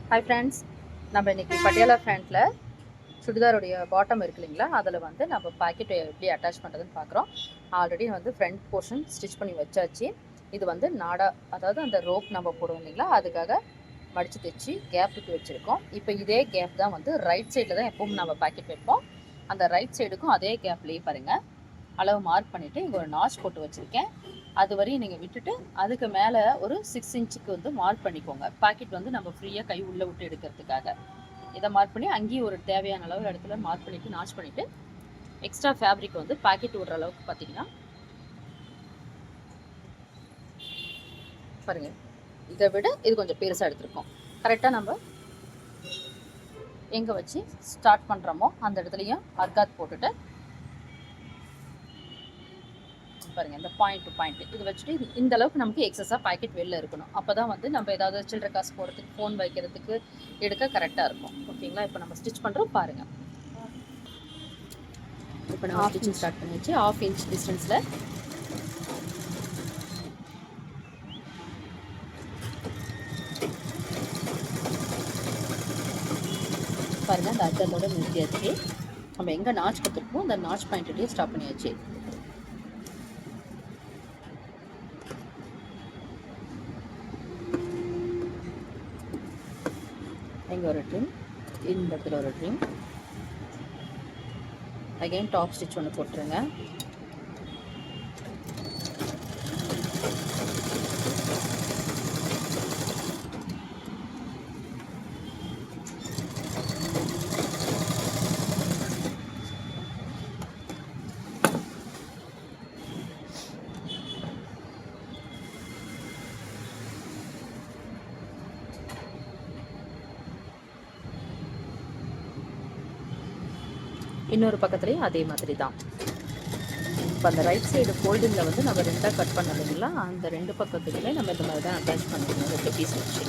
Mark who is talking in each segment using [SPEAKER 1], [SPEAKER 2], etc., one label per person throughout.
[SPEAKER 1] Hi friends, நம்ம இன்றைக்கி Patiala ஃபேண்ட்டில் சுடிதாருடைய bottom இருக்கு இல்லைங்களா, அதில் வந்து நம்ம பாக்கெட்டை எப்படி அட்டாச் பண்ணுறதுன்னு பார்க்குறோம். ஆல்ரெடி வந்து ஃப்ரண்ட் போர்ஷன் ஸ்டிச் பண்ணி வச்சாச்சு. இது வந்து நாடா, அதாவது அந்த ரோப் நம்ம போடுவோம் இல்லைங்களா, அதுக்காக மடித்து தைச்சி கேப் விட்டு வச்சுருக்கோம். இப்போ இதே கேப் தான் வந்து ரைட் சைடில் தான் எப்பவும் நம்ம பாக்கெட் வைப்போம். அந்த ரைட் சைடுக்கும் அதே கேப்லேயே பாருங்கள் அளவு மார்க் பண்ணிவிட்டு இங்கே ஒரு நாச் போட்டு வச்சுருக்கேன். அது வரையும் நீங்கள் விட்டுட்டு அதுக்கு மேலே ஒரு 6 இன்ச்சுக்கு வந்து மார்க் பண்ணிக்கோங்க. பாக்கெட் வந்து நம்ம ஃப்ரீயாக கை உள்ளே விட்டு எடுக்கிறதுக்காக இதை மார்க் பண்ணி அங்கேயும் ஒரு தேவையான அளவு இடத்துல மார்க் பண்ணிவிட்டு நாச் பண்ணிவிட்டு எக்ஸ்ட்ரா ஃபேப்ரிக் வந்து பாக்கெட் விடுற அளவுக்கு பார்த்தீங்கன்னா பாருங்கள், இதை விட இது கொஞ்சம் பெருசாக எடுத்துருக்கோம். கரெக்டாக நம்ம எங்கே வச்சு ஸ்டார்ட் பண்ணுறோமோ அந்த இடத்துலையும் அர்காத் போட்டுட்டு பாருங்கள், இந்த பாயிண்ட் டு பாயிண்ட் இது வச்சுட்டு இந்த அளவுக்கு நமக்கு எக்ஸஸாக பாக்கெட் வெளில இருக்கணும். அப்போ தான் வந்து நம்ம ஏதாவது சில்லற காசு போடுறதுக்கு, ஃபோன் வைக்கிறதுக்கு எடுக்க கரெக்டாக இருக்கும். ஓகேங்களா? இப்போ நம்ம ஸ்டிச் பண்ணுறோம் பாருங்கள். இப்போ நம்ம ஸ்டிச்சிங் ஸ்டார்ட் பண்ணிச்சு. 1/2 இன்ச் டிஸ்டன்ஸில் பாருங்கள், அந்த அர்த்தத்தோட நிறுத்தியாச்சு. நம்ம எங்கே நாச் கொடுத்துருக்கோம் அந்த நாச் பாயிண்ட்லேயே ஸ்டாப் பண்ணியாச்சு. இங்கே ஒரு ட்ரிம், இந்த இடத்துல ஒரு ட்ரிம், அகைன் டாப் ஸ்டிச் ஒன்று போட்டுருங்க. இன்னொரு பக்கத்துலேயும் அதே மாதிரி தான். இப்போ அந்த ரைட் சைடு ஃபோல்டிங்கில் வந்து நம்ம 2ஆக கட் பண்ணதுங்களா, அந்த 2 பக்கத்துக்குமே நம்ம இந்த மாதிரி தான் அட்டாச் பண்ணிக்கணும் 2 பீஸ் வச்சு.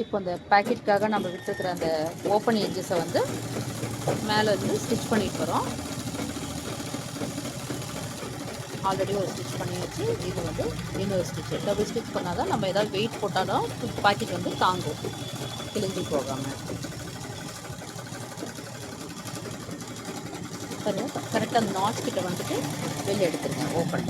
[SPEAKER 1] இப்போ அந்த பேக்கெட்டுக்காக நம்ம விட்டுருக்கிற அந்த ஓப்பன் எட்ஜஸை வந்து மேலே வந்து ஸ்டிச் பண்ணிட்டு வரோம். ஆல்ரெடி ஒரு ஸ்டிச் பண்ணியாச்சு. இது வந்து இன்னொரு ஸ்டிச், டபுள் ஸ்டிச் பண்ணால் தான் நம்ம ஏதாவது வெயிட் போட்டாலும் பாக்கெட் வந்து தாங்கும், கிழிஞ்சு போகாமல். கரெக்டாக அந்த நாட்ச் கிட்ட வந்துட்டு வெளியே எடுத்துருங்க ஓப்பன்.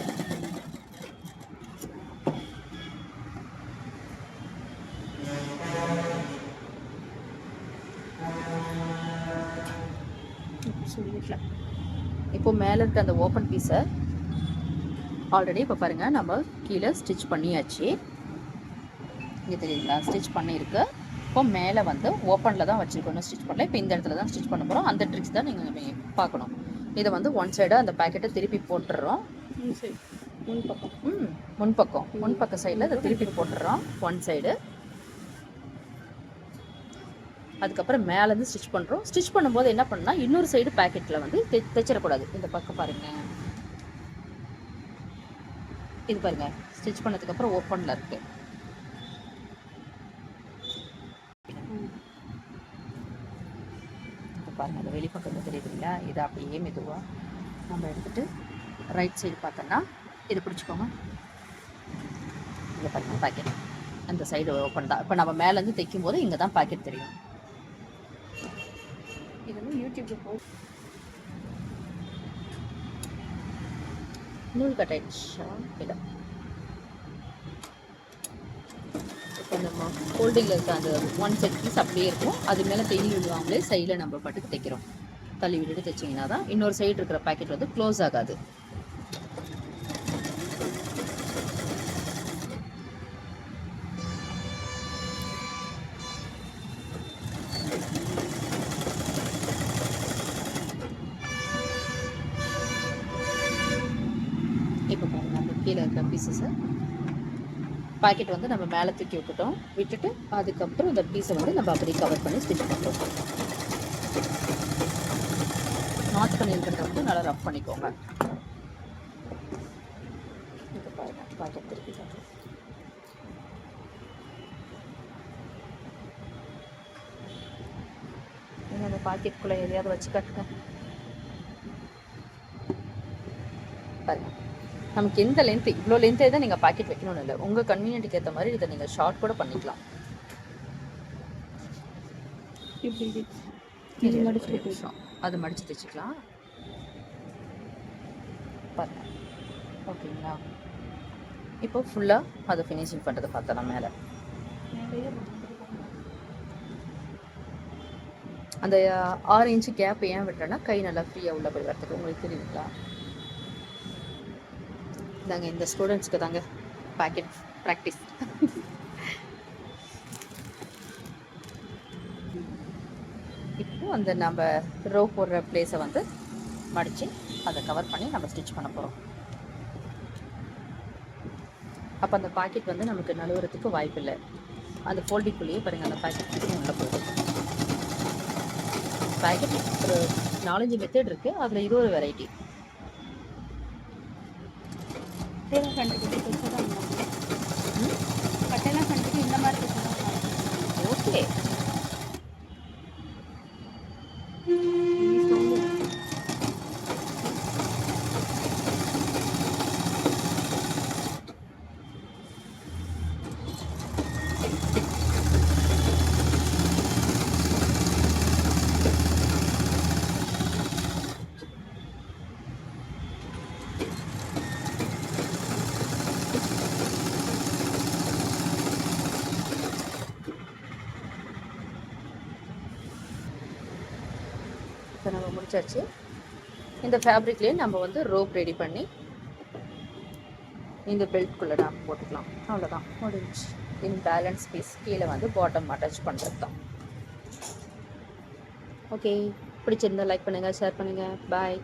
[SPEAKER 1] இப்போ மேலே இருக்க அந்த ஓப்பன் பீஸை ஆல்ரெடி இப்போ பாருங்கள் நம்ம கீழே ஸ்டிச் பண்ணியாச்சு. இங்கே தெரியுங்களா, ஸ்டிச் பண்ணியிருக்கு. இப்போ மேலே வந்து ஓப்பனில் தான் வச்சுருக்கணும், ஸ்டிச் பண்ணல. இப்போ இந்த இடத்துல தான் ஸ்டிச் பண்ண போகிறோம். அந்த ட்ரிக்ஸ் தான் நீங்கள் பார்க்கணும். இதை வந்து ஒன் சைடாக அந்த பேக்கெட்டை திருப்பி போட்டுடுறோம். முன்பக்க சைடில் அதை திருப்பி போட்டுடுறோம் ஒன் சைடு. அதுக்கப்புறம் மேலேருந்து ஸ்டிச் பண்ணுறோம். ஸ்டிச் பண்ணும்போது என்ன பண்ணால் இன்னொரு சைடு பேக்கெட்டில் வந்து தைச்சிடக்கூடாது. இந்த பக்கம் பாருங்கள், இது பாருங்கள், ஸ்டிச் பண்ணதுக்கப்புறம் ஓப்பனில் இருக்குது. இப்போ பாருங்கள், அந்த வெளிப்பக்கம் தெரியுதுங்களா, இதை அப்படியே மெதுவாக நம்ம எடுத்துகிட்டு ரைட் சைடு பார்த்தோன்னா இதை பிடிச்சிக்கோங்க. இங்கே பாருங்கள் பாக்கெட் அந்த சைடு ஓப்பன் தான். இப்போ நம்ம மேலேருந்து தைக்கும் போது இங்கே தான் பாக்கெட் தெரியும். இதெல்லாம் யூடியூப்ல போய் நூல் கட் ஆயிடுச்சா இல்லை. இப்போ நம்ம ஃபோல்டிங்கில் இருக்க அந்த ஒன் செட் பீஸ் அப்படியே இருக்கும். அது மேலே தையல் விடுவாங்களே, சைடில் நம்ம பாட்டுக்கு தைக்கிறோம். தள்ளி விட்டுட்டு தைச்சிங்கன்னா தான் இன்னொரு சைடு இருக்கிற பேக்கெட் வந்து க்ளோஸ் ஆகாது. பீசஸை பாக்கெட் வந்து நம்ம மேலே தூக்கி விட்டுட்டு அதுக்கப்புறம் இந்த பீஸை வந்து நம்ம அப்படியே கவர் பண்ணி ஸ்டிச் பண்ணுறோம். நாட் பண்ணியிருக்கிறத வந்து நல்லா ரஃப் பண்ணிக்கோங்க. இப்போ பாருங்க, பாக்கெட் திருப்பி காட்டுறோம். நீங்கள் அந்த பாக்கெட்டுக்குள்ளே எதையாவது வச்சு காட்டுங்க. பாருங்க, நமக்கு எந்த லென்த்து, இவ்வளோ லென்த்தே தான் நீங்கள் பாக்கெட் வைக்கணும்னு இல்லை. உங்கள் கன்வீனியன்ட்டுக்கு ஏற்ற மாதிரி இதை நீங்கள் ஷார்ட் கூட பண்ணிக்கலாம். அது மடித்து தைச்சிக்கலாம். பாருங்க, ஓகேங்களா? இப்போ ஃபுல்லாக அதை ஃபினிஷிங் பண்ணுறது பார்த்தலாம். மேலே அந்த 6 இன்ச்சு கேப் ஏன் விட்டுறேன்னா கை நல்லா ஃப்ரீயாக உள்ள போய் வரதுக்கு. உங்களுக்கு தெரியுங்களா? தாங்க இந்த ஸ்டூடெண்ட்ஸ்க்கு தாங்க பாக்கெட் ப்ராக்டிஸ். இப்போ அந்த நம்ம ரோ போடுற பிளேஸை வந்து மடித்து அதை கவர் பண்ணி நம்ம ஸ்டிச் பண்ண போகிறோம். அப்போ அந்த பாக்கெட் வந்து நமக்கு நழுவுறதுக்கு வாய்ப்பு இல்லை. அந்த ஃபோல்டிங்குள்ளேயே பாருங்கள், அந்த பாக்கெட் கிட்டே உள்ள போகுது. பாக்கெட் ஒரு 4-5 மெத்தட் இருக்குது. அதில் இது ஒரு வெரைட்டி. இந்த மாதிரி ஓகே. இப்போ நம்ம முடிச்சாச்சு. இந்த ஃபேப்ரிக்லேயே நம்ம வந்து ரோப் ரெடி பண்ணி இந்த பெல்ட்குள்ளே நாம் போட்டுக்கலாம். அவ்வளோதான், முடிஞ்சு. இன் பேலன்ஸ் பீஸ் கீழே வந்து பாட்டம் அட்டாச் பண்ணுறது தான். ஓகே, பிடிச்சிருந்தா லைக் பண்ணுங்கள், ஷேர் பண்ணுங்கள். பாய்.